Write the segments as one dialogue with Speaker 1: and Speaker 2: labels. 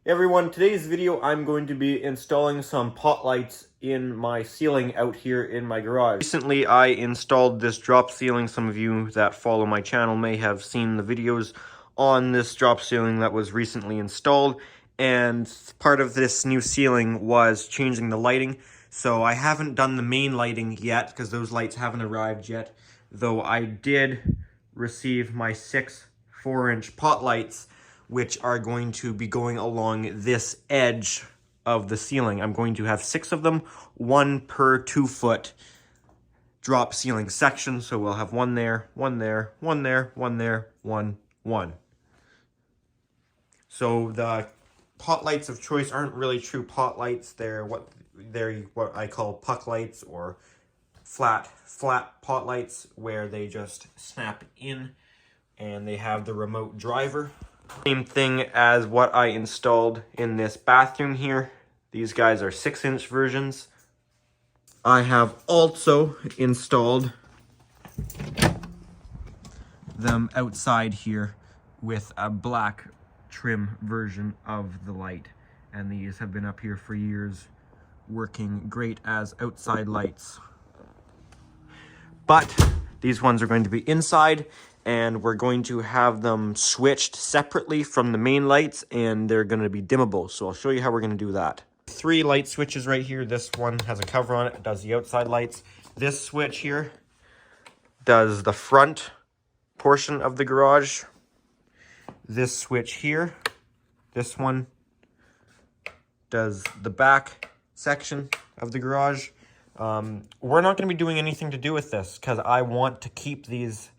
Speaker 1: Hey everyone, today's video I'm going to be installing some pot lights in my ceiling out here in my garage. Recently I installed this drop ceiling. Some of you that follow my channel may have seen the videos on this drop ceiling that was recently installed, and part of this new ceiling was changing the lighting. So I haven't done the main lighting yet because those lights haven't arrived yet, though I did receive my 6 4-inch pot lights, which are going to be going along this edge of the ceiling. I'm going to have 6 of them, 1 per 2-foot drop ceiling section. So we'll have 1 there, 1 there, 1 there, 1 there, 1, 1. So the pot lights of choice aren't really true pot lights. They're what I call puck lights, or flat pot lights, where they just snap in and they have the remote driver. Same thing as what I installed in this bathroom here. These guys are 6-inch versions. I have also installed them outside here with a black trim version of the light. And these have been up here for years, working great as outside lights. But these ones are going to be inside, and we're going to have them switched separately from the main lights, and they're going to be dimmable. So I'll show you how we're going to do that. 3 light switches right here. This one has a cover on it. It does the outside lights. This switch here does the front portion of the garage. This switch here, this one, does the back section of the garage. We're not going to be doing anything to do with this because I want to keep these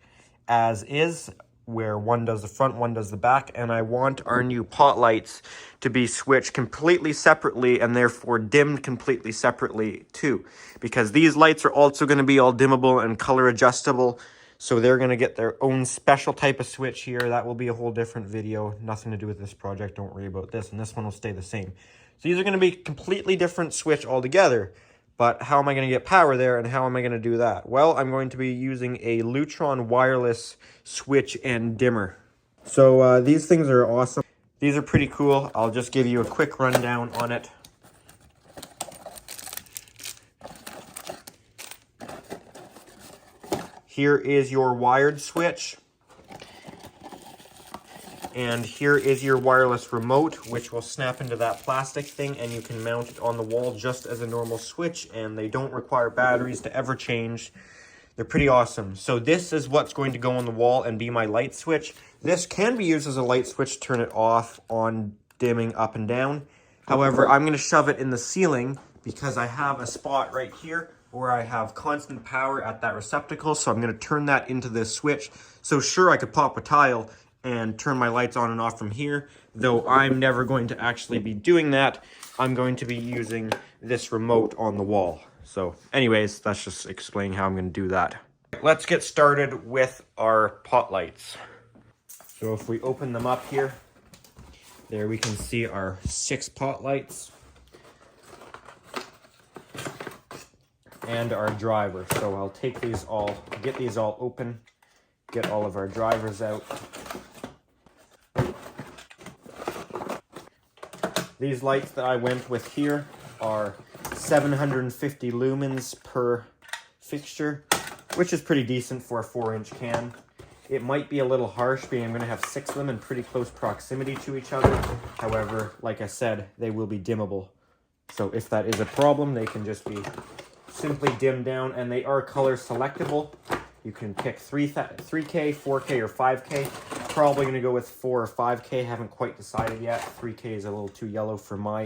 Speaker 1: as is, where one does the front, one does the back, and I want our new pot lights to be switched completely separately and therefore dimmed completely separately too, because these lights are also going to be all dimmable and color adjustable, so they're going to get their own special type of switch here. That will be a whole different video, nothing to do with this project, don't worry about this, and this one will stay the same. So these are going to be completely different switch altogether. But how am I going to get power there, and how am I going to do that? Well, I'm going to be using a Lutron wireless switch and dimmer. So these things are awesome. These are pretty cool. I'll just give you a quick rundown on it. Here is your wired switch. And here is your wireless remote, which will snap into that plastic thing, and you can mount it on the wall just as a normal switch, and they don't require batteries to ever change. They're pretty awesome. So this is what's going to go on the wall and be my light switch. This can be used as a light switch to turn it off, on, dimming, up and down. However, I'm going to shove it in the ceiling because I have a spot right here where I have constant power at that receptacle, so I'm going to turn that into this switch. So sure, I could pop a tile and turn my lights on and off from here, though I'm never going to actually be doing that. I'm going to be using this remote on the wall. So anyways, that's just explaining how I'm going to do that. Let's get started with our pot lights. So if we open them up here, there we can see our 6 pot lights and our driver. So I'll take these all, get these all open, get all of our drivers out. These lights that I went with here are 750 lumens per fixture, which is pretty decent for a 4-inch can. It might be a little harsh being I'm going to have 6 of them in pretty close proximity to each other. However, like I said, they will be dimmable. So if that is a problem, they can just be simply dimmed down, and they are color selectable. You can pick 3K, 4K, or 5K. Probably going to go with 4 or 5K. Haven't quite decided yet. 3K is a little too yellow for my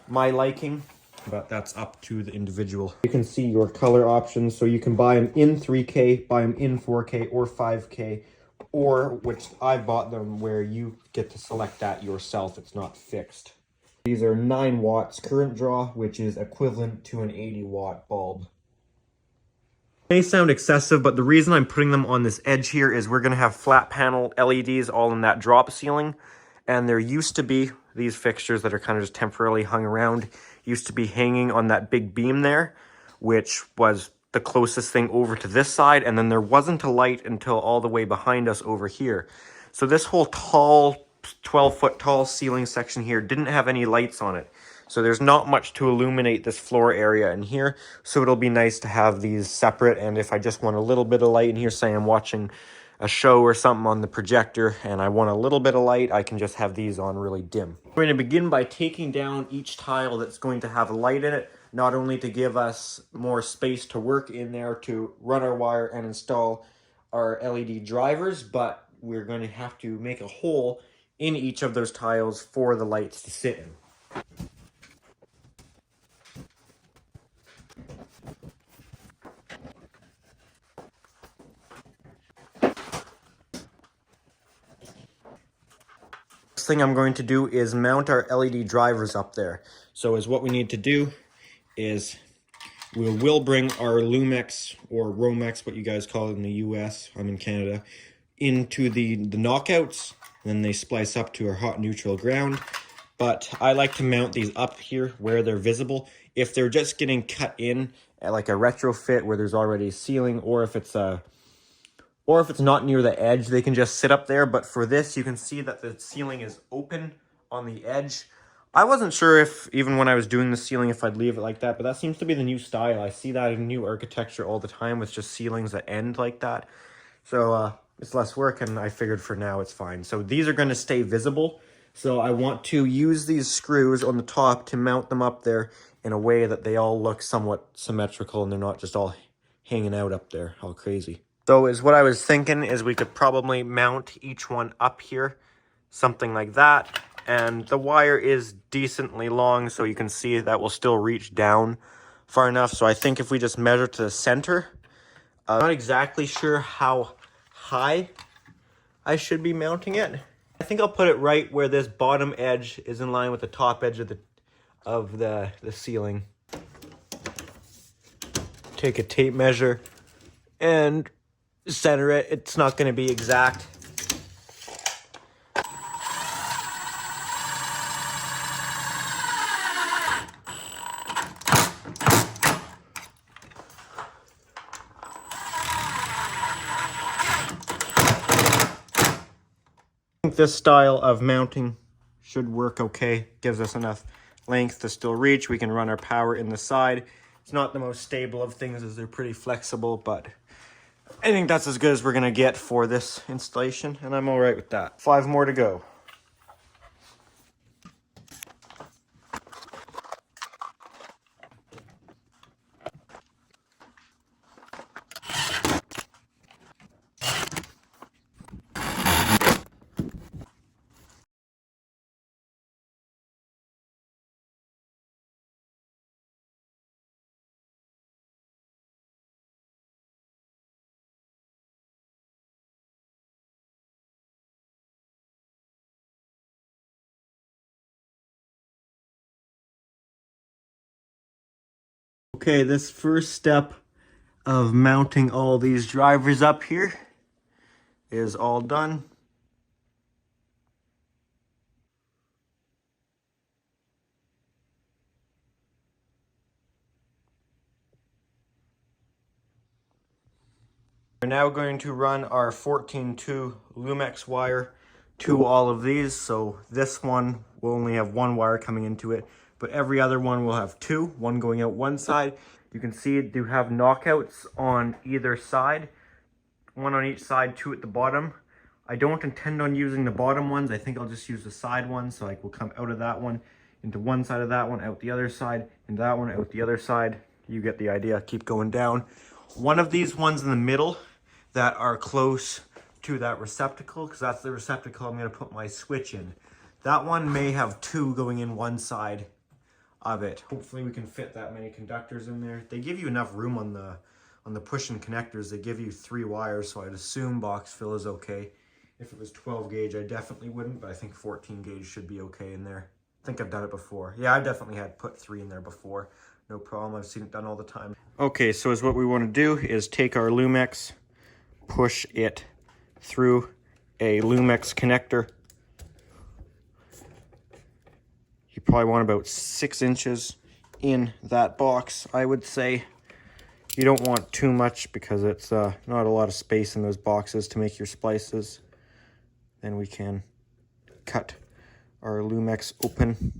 Speaker 1: liking, but that's up to the individual. You can see your color options, so you can buy them in 3K, buy them in 4K or 5K, or, which I bought them, where you get to select that yourself. It's not fixed. These are 9 watts current draw, which is equivalent to an 80-watt bulb. May sound excessive, but the reason I'm putting them on this edge here is we're going to have flat panel LEDs all in that drop ceiling, and there used to be these fixtures that are kind of just temporarily hung around, used to be hanging on that big beam there, which was the closest thing over to this side, and then there wasn't a light until all the way behind us over here. So this whole tall 12-foot tall ceiling section here didn't have any lights on it. So there's not much to illuminate this floor area in here. So it'll be nice to have these separate. And if I just want a little bit of light in here, say I'm watching a show or something on the projector and I want a little bit of light, I can just have these on really dim. We're going to begin by taking down each tile that's going to have a light in it, not only to give us more space to work in there to run our wire and install our LED drivers, but we're going to have to make a hole in each of those tiles for the lights to sit in. Next thing I'm going to do is mount our LED drivers up there. So what we need to do is we will bring our Lumex or Romex, what you guys call it in the US, I'm in Canada, into the knockouts. Then they splice up to our hot neutral ground. But I like to mount these up here where they're visible. If they're just getting cut in at like a retrofit where there's already a ceiling, or if it's not near the edge, they can just sit up there. But for this, you can see that the ceiling is open on the edge. I wasn't sure if, even when I was doing the ceiling, if I'd leave it like that, but that seems to be the new style. I see that in new architecture all the time with just ceilings that end like that. So it's less work, and I figured for now it's fine. So these are going to stay visible. So I want to use these screws on the top to mount them up there in a way that they all look somewhat symmetrical and they're not just all hanging out up there all crazy. So what I was thinking is we could probably mount each one up here, something like that. And the wire is decently long, so you can see that will still reach down far enough. So I think if we just measure to the center, I'm not exactly sure how high I should be mounting it. I think I'll put it right where this bottom edge is in line with the top edge of the ceiling. Take a tape measure and center it. It's not going to be exact. I think this style of mounting should work okay. Gives us enough length to still reach. We can run our power in the side. It's not the most stable of things as they're pretty flexible, but I think that's as good as we're going to get for this installation, and I'm all right with that. 5 more to go. Okay, this first step of mounting all these drivers up here is all done. We're now going to run our 14-2 Lumex wire to all of these. So this one will only have one wire coming into it, but every other one will have 2, one going out one side. You can see it do have knockouts on either side, 1 on each side, 2 at the bottom. I don't intend on using the bottom ones. I think I'll just use the side ones. So we'll come out of that one, into one side of that one, out the other side, into that one, out the other side. You get the idea. Keep going down. One of these ones in the middle that are close to that receptacle, because that's the receptacle I'm going to put my switch in. That one may have 2 going in one side of it. Hopefully we can fit that many conductors in there. They give you enough room on the push-in connectors. They give you 3 wires, so I'd assume box fill is okay. If it was 12 gauge, I definitely wouldn't, but I think 14 gauge should be okay in there. I think I've done it before. Yeah, I've definitely had put 3 in there before. No problem. I've seen it done all the time. Okay, so what we want to do is take our Lumex, push it through a Lumex connector. You probably want about 6 inches in that box, I would say. You don't want too much because it's not a lot of space in those boxes to make your splices. Then we can cut our Lumex open.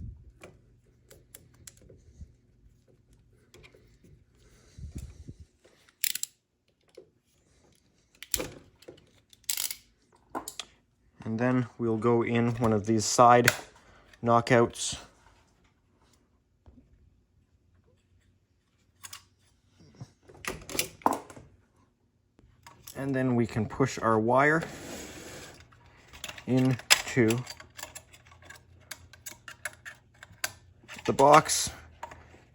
Speaker 1: And then we'll go in one of these side knockouts. And then we can push our wire into the box,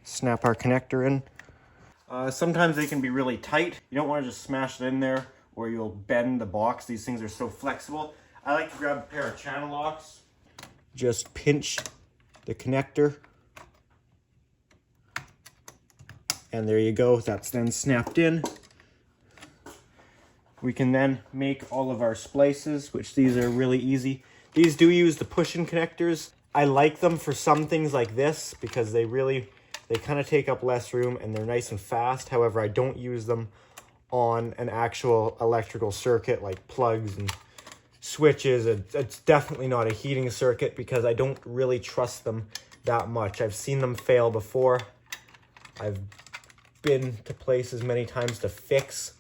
Speaker 1: snap our connector in. Sometimes they can be really tight. You don't want to just smash it in there or you'll bend the box. These things are so flexible. I like to grab a pair of channel locks. Just pinch the connector. And there you go, that's then snapped in. We can then make all of our splices, which these are really easy. These do use the push-in connectors. I like them for some things like this because they kind of take up less room and they're nice and fast. However, I don't use them on an actual electrical circuit like plugs and switches. It's definitely not a heating circuit because I don't really trust them that much. I've seen them fail before. I've been to places many times to fix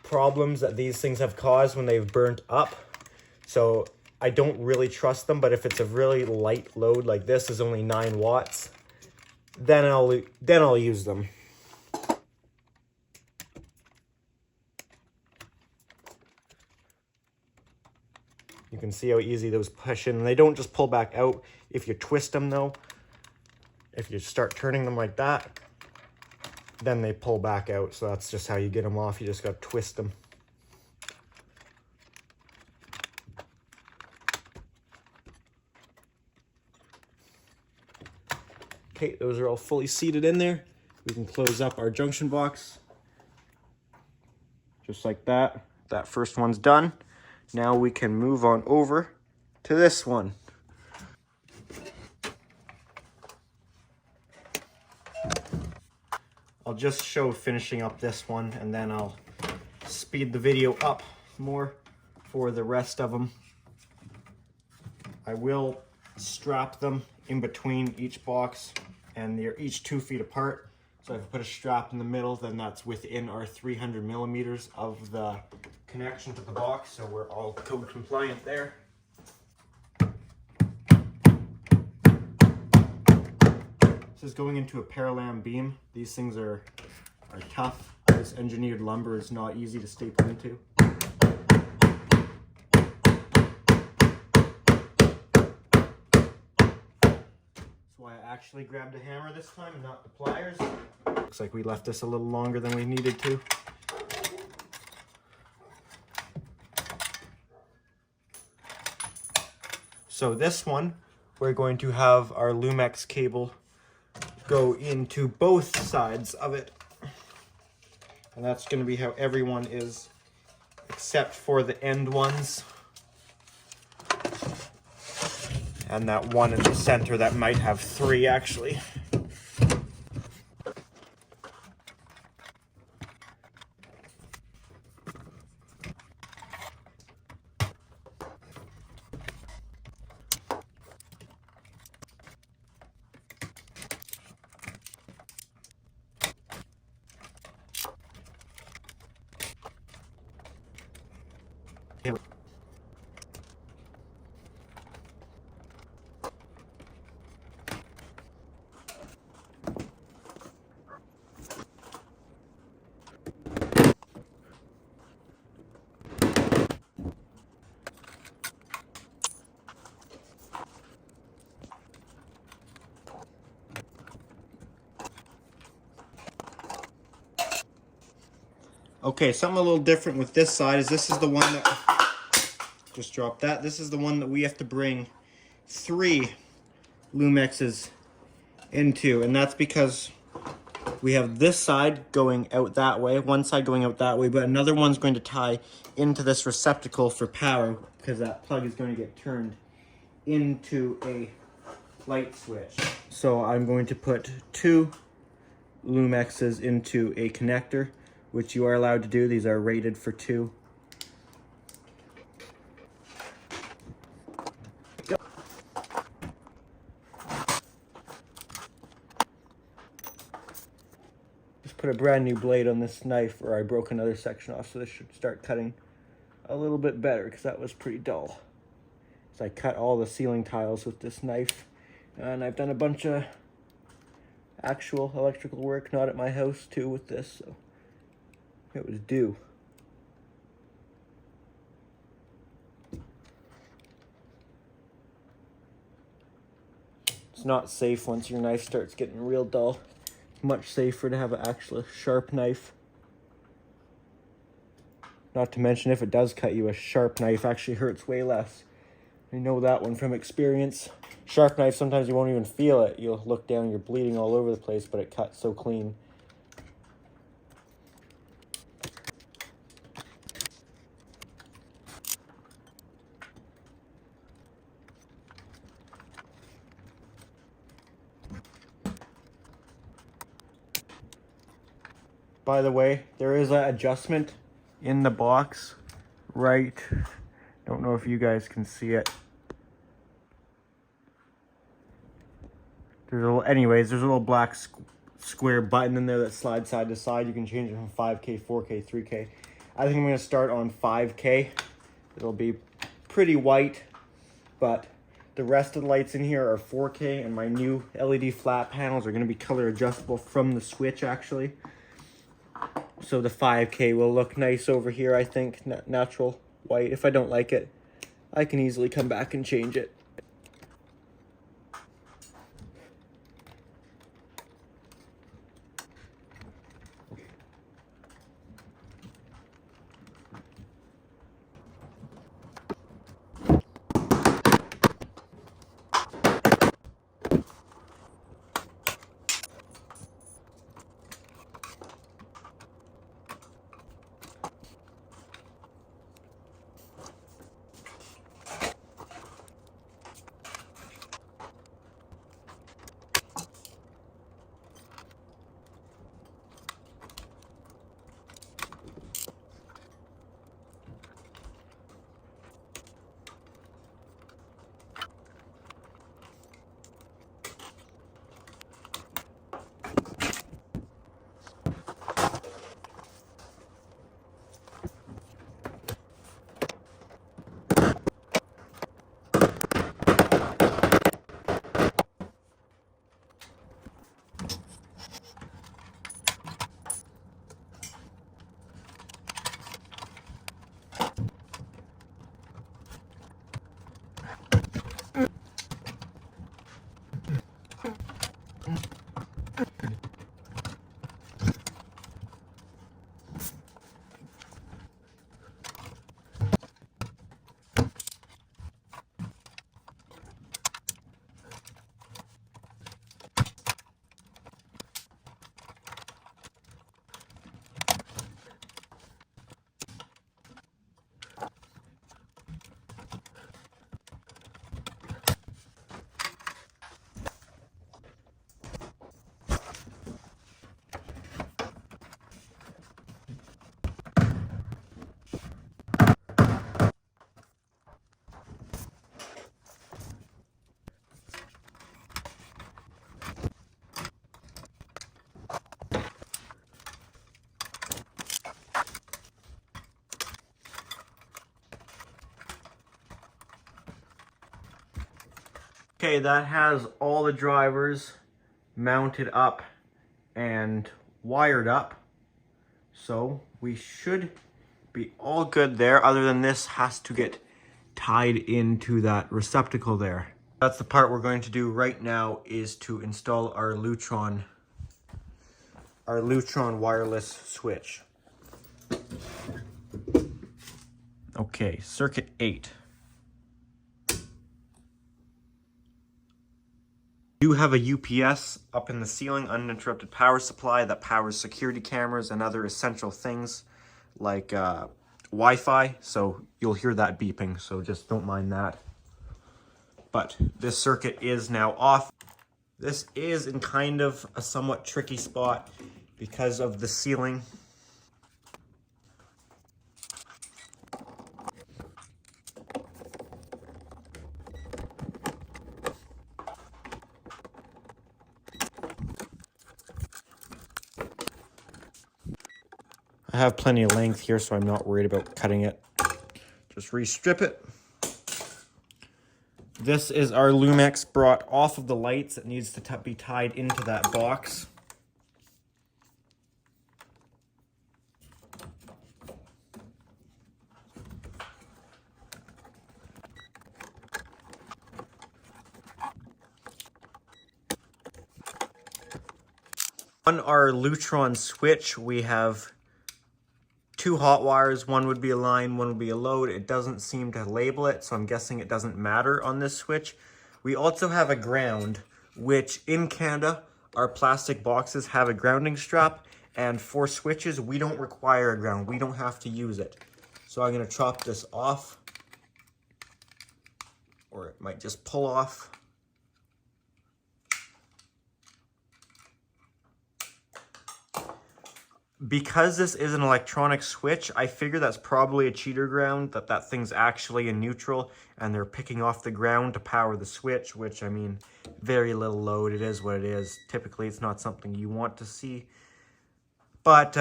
Speaker 1: problems that these things have caused when they've burnt up. So I don't really trust them, but if it's a really light load like this is only 9 watts, then I'll use them. You can see how easy those push in. They don't just pull back out if you twist them though. If you start turning them like that, then they pull back out. So that's just how you get them off. You just got to twist them. Okay, those are all fully seated in there. We can close up our junction box. Just like that. That first one's done. Now we can move on over to this one. I'll just show finishing up this one and then I'll speed the video up more for the rest of them. I will strap them in between each box and they're each 2 feet apart. So if I put a strap in the middle, then that's within our 300 millimeters of the connection to the box. So we're all code compliant there. This is going into a parallam beam. These things are tough. This engineered lumber is not easy to staple into. That's why I actually grabbed a hammer this time and not the pliers. Looks like we left this a little longer than we needed to. So this one, we're going to have our Lumex cable go into both sides of it. And that's going to be how everyone is, except for the end ones. And that one in the center that might have 3 actually. Okay, something a little different with this side is this is the one that, just drop that, this is the one that we have to bring 3 Lumexes into, and that's because we have this side going out that way, one side going out that way, but another one's going to tie into this receptacle for power because that plug is going to get turned into a light switch. So I'm going to put 2 Lumexes into a connector, which you are allowed to do. These are rated for 2. put a brand new blade on this knife, or I broke another section off, so this should start cutting a little bit better because that was pretty dull. So I cut all the ceiling tiles with this knife, and I've done a bunch of actual electrical work, not at my house, too, with this, so it was due. It's not safe once your knife starts getting real dull. It's much safer to have an actual sharp knife. Not to mention, if it does cut you, a sharp knife actually hurts way less. I know that one from experience. Sharp knife, sometimes you won't even feel it. You'll look down, you're bleeding all over the place, but it cuts so clean. By the way, there is an adjustment in the box, right? Don't know if you guys can see it. There's a little black square button in there that slides side to side. You can change it from 5K, 4K, 3K. I think I'm going to start on 5K. It'll be pretty white, but the rest of the lights in here are 4K, and my new LED flat panels are going to be color adjustable from the switch, actually. So the 5K will look nice over here, I think, natural white. If I don't like it, I can easily come back and change it. Okay, that has all the drivers mounted up and wired up. So we should be all good there, other than this has to get tied into that receptacle there. That's the part we're going to do right now, is to install our Lutron wireless switch. Okay, circuit 8. You have a UPS up in the ceiling, uninterrupted power supply that powers security cameras and other essential things like Wi-Fi, so you'll hear that beeping, so just don't mind that. But this circuit is now off. This is in kind of a somewhat tricky spot because of the ceiling. I have plenty of length here, so I'm not worried about cutting it. Just re-strip it. This is our Lumex brought off of the lights. It needs to be tied into that box. On our Lutron switch, we have two hot wires. One would be a line, one would be a load. It doesn't seem to label it, so I'm guessing it doesn't matter on this switch. We also have a ground, which in Canada, our plastic boxes have a grounding strap, and for switches, we don't require a ground. We don't have to use it. So I'm gonna chop this off, or it might just pull off. Because this is an electronic switch, I figure that's probably a cheater ground, that thing's actually in neutral, and they're picking off the ground to power the switch, which, I mean, very little load. It is what it is. Typically, it's not something you want to see. But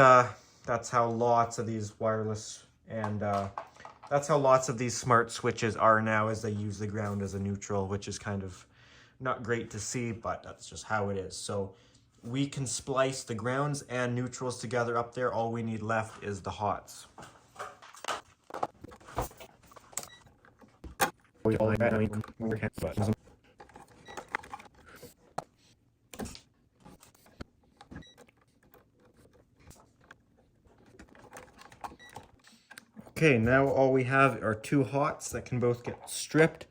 Speaker 1: that's how lots of these wireless and that's how lots of these smart switches are now, as they use the ground as a neutral, which is kind of not great to see, but that's just how it is. So we can splice the grounds and neutrals together up there. All we need left is the hots. Okay, now all we have are two hots that can both get stripped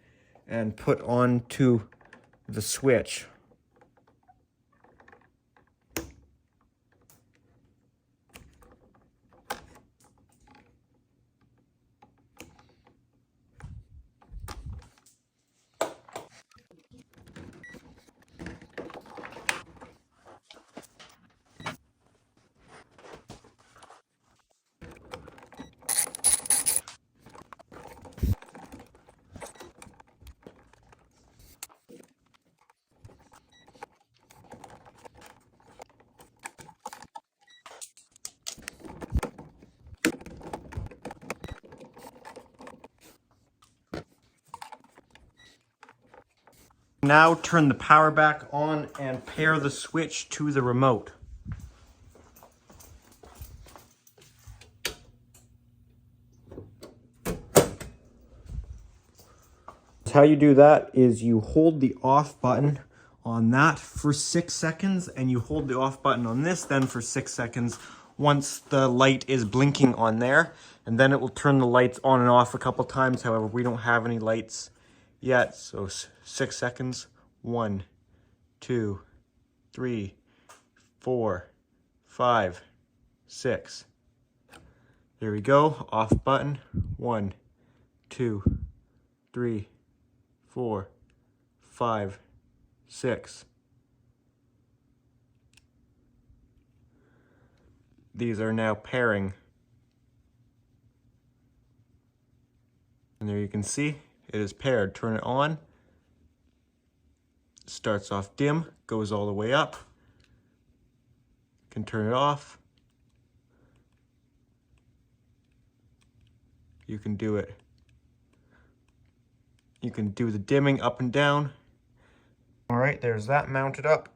Speaker 1: and put onto the switch. Now turn the power back on and pair the switch to the remote. How you do that is you hold the off button on that for 6 seconds, and you hold the off button on this then for 6 seconds once the light is blinking on there, and then it will turn the lights on and off a couple times. However, we don't have any lights yet, so 6 seconds. 1, 2, 3, 4, 5, 6. There we go. Off button. 1, 2, 3, 4, 5, 6. These are now pairing. And there you can see it is paired. Turn it on. Starts off dim, goes all the way up. Can turn it off. You can do it. You can do the dimming up and down. All right, there's that mounted up.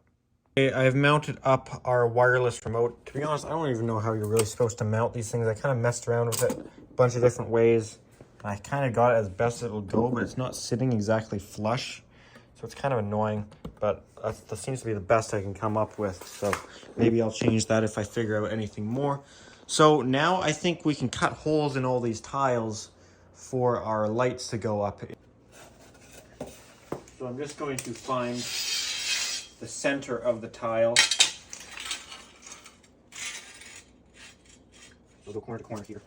Speaker 1: Okay, I've mounted up our wireless remote. To be honest, I don't even know how you're really supposed to mount these things. I kind of messed around with it a bunch of different ways. I kind of got it as best it will go, but it's not sitting exactly flush. So it's kind of annoying, but that seems to be the best I can come up with. So maybe I'll change that if I figure out anything more. So now I think we can cut holes in all these tiles for our lights to go up. So I'm just going to find the center of the tile. We'll go corner to corner here.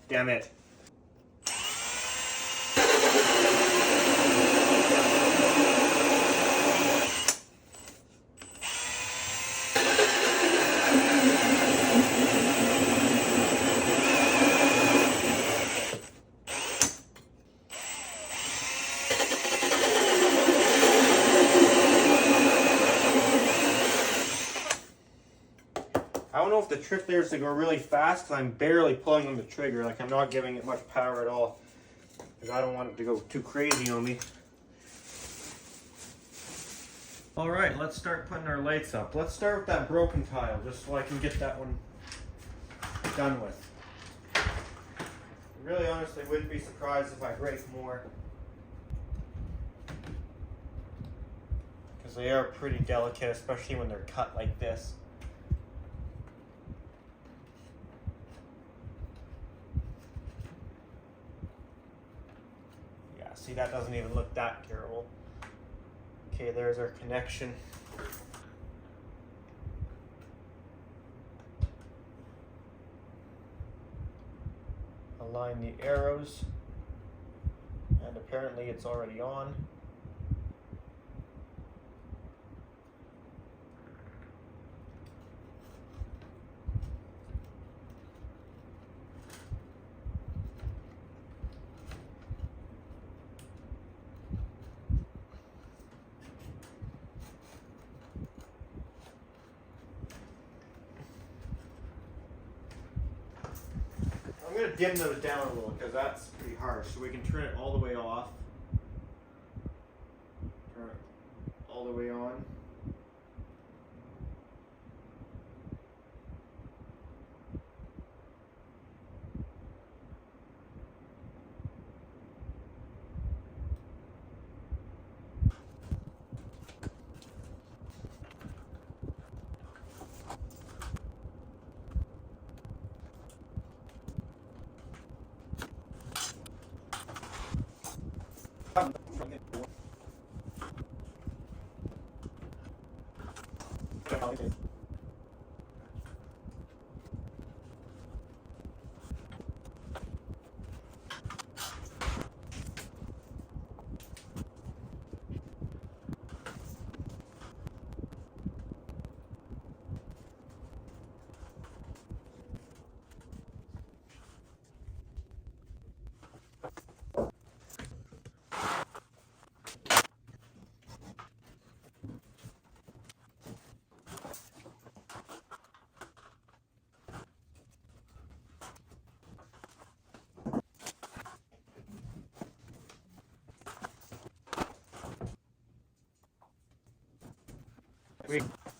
Speaker 1: Damn it. I don't know if the trick there is to go really fast, because I'm barely pulling on the trigger. Like, I'm not giving it much power at all, because I don't want it to go too crazy on me. All right, let's start putting our lights up. Let's start with that broken tile, just so I can get that one done with. I really honestly wouldn't be surprised if I break more, because they are pretty delicate, especially when they're cut like this. See, that doesn't even look that terrible. Okay, there's our connection. Align the arrows. And apparently it's already on. I'm going to dim those down a little because that's pretty harsh. So we can turn it all the way off. Turn it all the way on.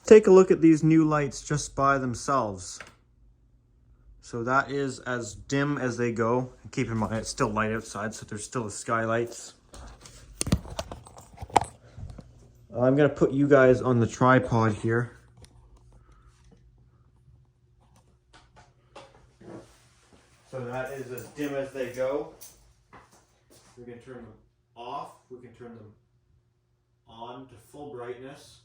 Speaker 1: Take a look at these new lights just by themselves. So that is as dim as they go. Keep in mind it's still light outside, so there's still the skylights. I'm gonna put you guys on the tripod here. So that is as dim as they go. We can turn them off. We can turn them on to full brightness.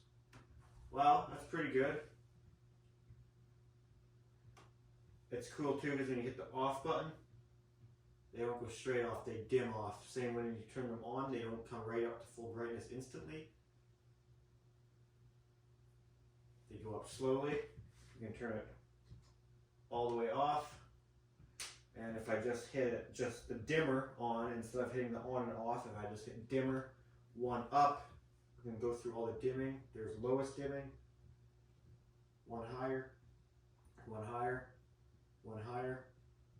Speaker 1: Wow, that's pretty good. It's cool too because when you hit the off button, they don't go straight off, they dim off. Same when you turn them on, they don't come right up to full brightness instantly. They go up slowly. You can turn it all the way off. And if I just hit just the dimmer on, instead of hitting the on and off, if I just hit dimmer, one up, we can go through all the dimming. There's lowest dimming, one higher, one higher, one higher,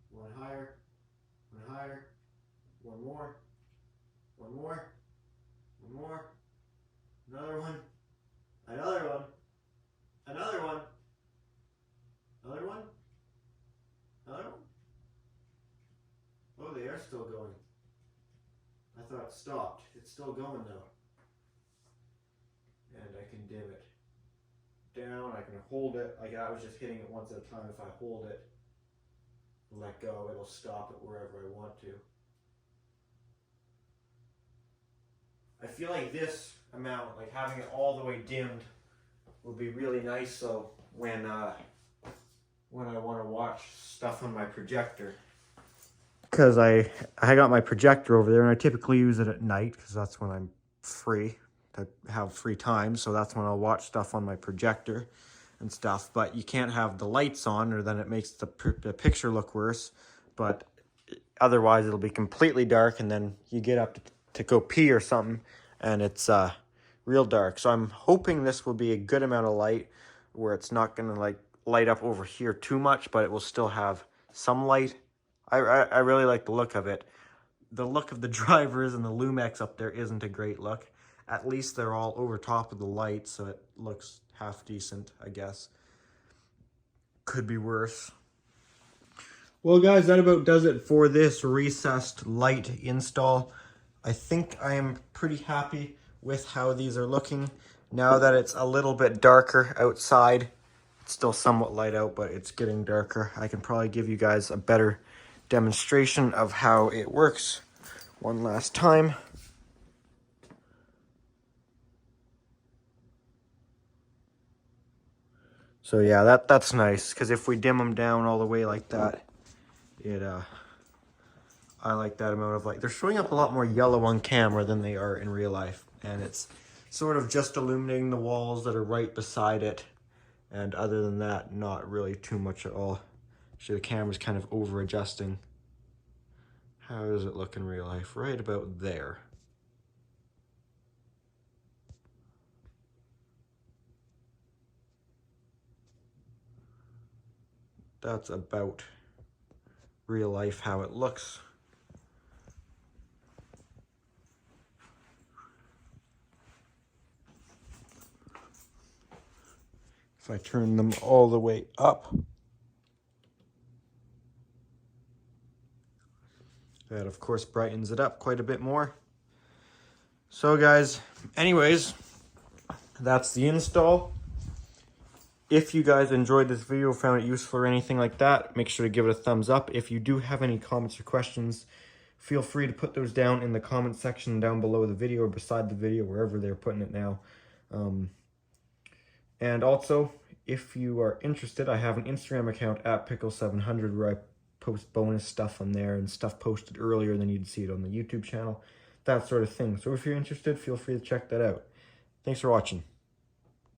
Speaker 1: one higher, one higher, one more, one more, one more, another one, another one, another one, another one, another one. Oh, they are still going. I thought it stopped. It's still going though. And I can dim it down. I can hold it. Like I was just hitting it once at a time. If I hold it, let go, it'll stop it wherever I want to. I feel like this amount, like having it all the way dimmed, would be really nice. So when I want to watch stuff on my projector, because I got my projector over there, and I typically use it at night because that's when I'm free, to have free time. So that's when I'll watch stuff on my projector and stuff. But you can't have the lights on, or then it makes the picture look worse. But otherwise, it'll be completely dark, and then you get up to go pee or something, and it's real dark. So I'm hoping this will be a good amount of light, where it's not gonna like light up over here too much, but it will still have some light. I really like the look of it. The look of the drivers and the Lumex up there isn't a great look. At least they're all over top of the light, so it looks half decent, I guess. Could be worse. Well, guys, that about does it for this recessed light install. I think I am pretty happy with how these are looking. Now that it's a little bit darker outside, it's still somewhat light out, but it's getting darker. I can probably give you guys a better demonstration of how it works one last time. So yeah, that's nice, because if we dim them down all the way like that, I like that amount of light. They're showing up a lot more yellow on camera than they are in real life, and it's sort of just illuminating the walls that are right beside it, and other than that, not really too much at all. Actually, the camera's kind of over adjusting. How does it look in real life? Right about there. That's about real life how it looks. If I turn them all the way up, that of course brightens it up quite a bit more. So guys, anyways, that's the install. If you guys enjoyed this video, found it useful or anything like that, make sure to give it a thumbs up. If you do have any comments or questions, feel free to put those down in the comment section down below the video or beside the video, wherever they're putting it now. And also, if you are interested, I have an Instagram account at Pickle700 where I post bonus stuff on there and stuff posted earlier than you'd see it on the YouTube channel, that sort of thing. So if you're interested, feel free to check that out. Thanks for watching.